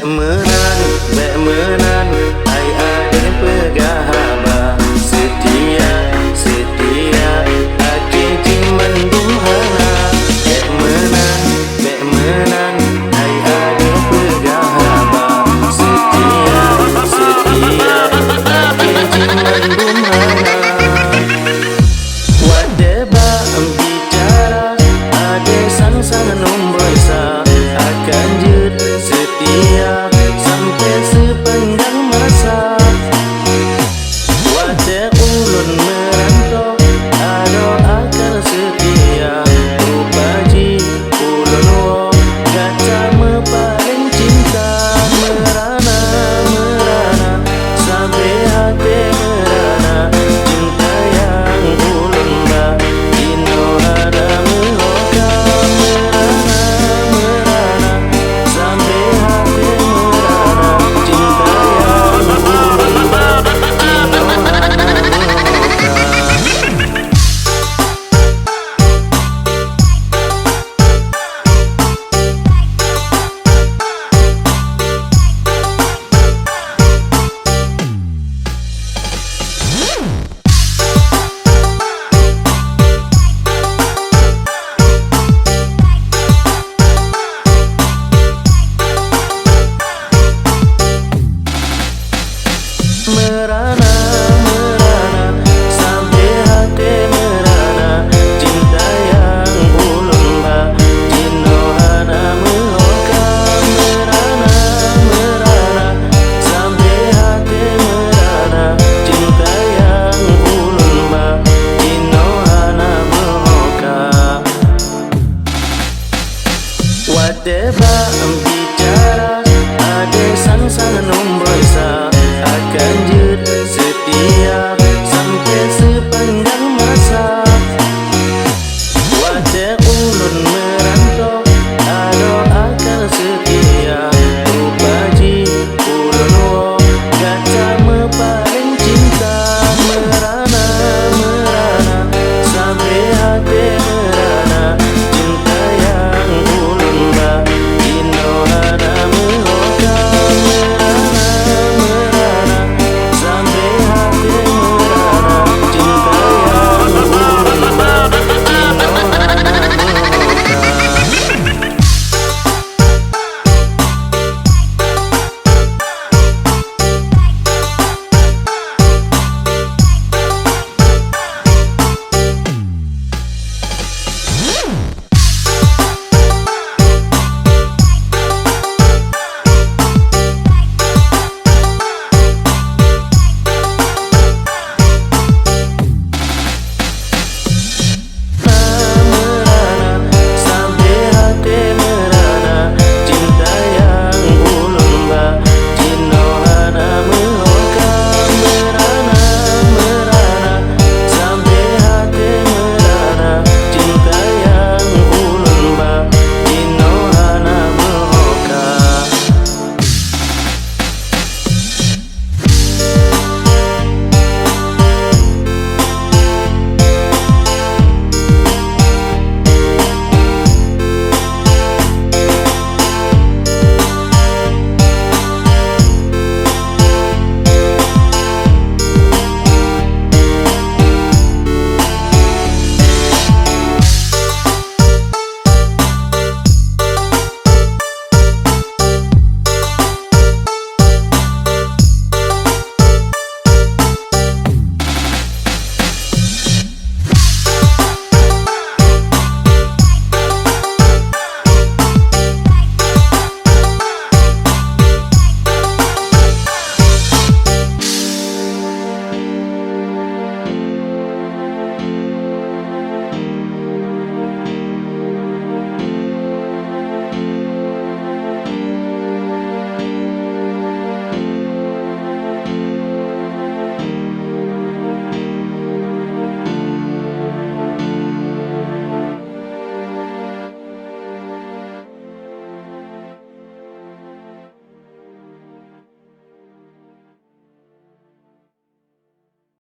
bek menan, ai ada pegahaba setia, setia, ake jiman duhana. Bek menan, ai ada pegahaba setia, setia, ake jiman duhana. Wadeba bicara, ade sang-sang nombesa akan jut setia sampai sepanjang masa. Wate ulun merantau, ado akan setia. Rupaji ulun wo, kata paling cinta. Merana, merana, sampai hati merana. Cinta yang ulun ba, ino ada mehoka. Merana, merana, sampai hati merana. Cinta yang ulun ba, ino ada mehoka. Merana, merana, sampai hati merana. Cinta yang ulun ba, ino ada mehoka. Merana, merana, sampai hati merana. Cinta yang ulun ba, ino ada mehoka. Whatever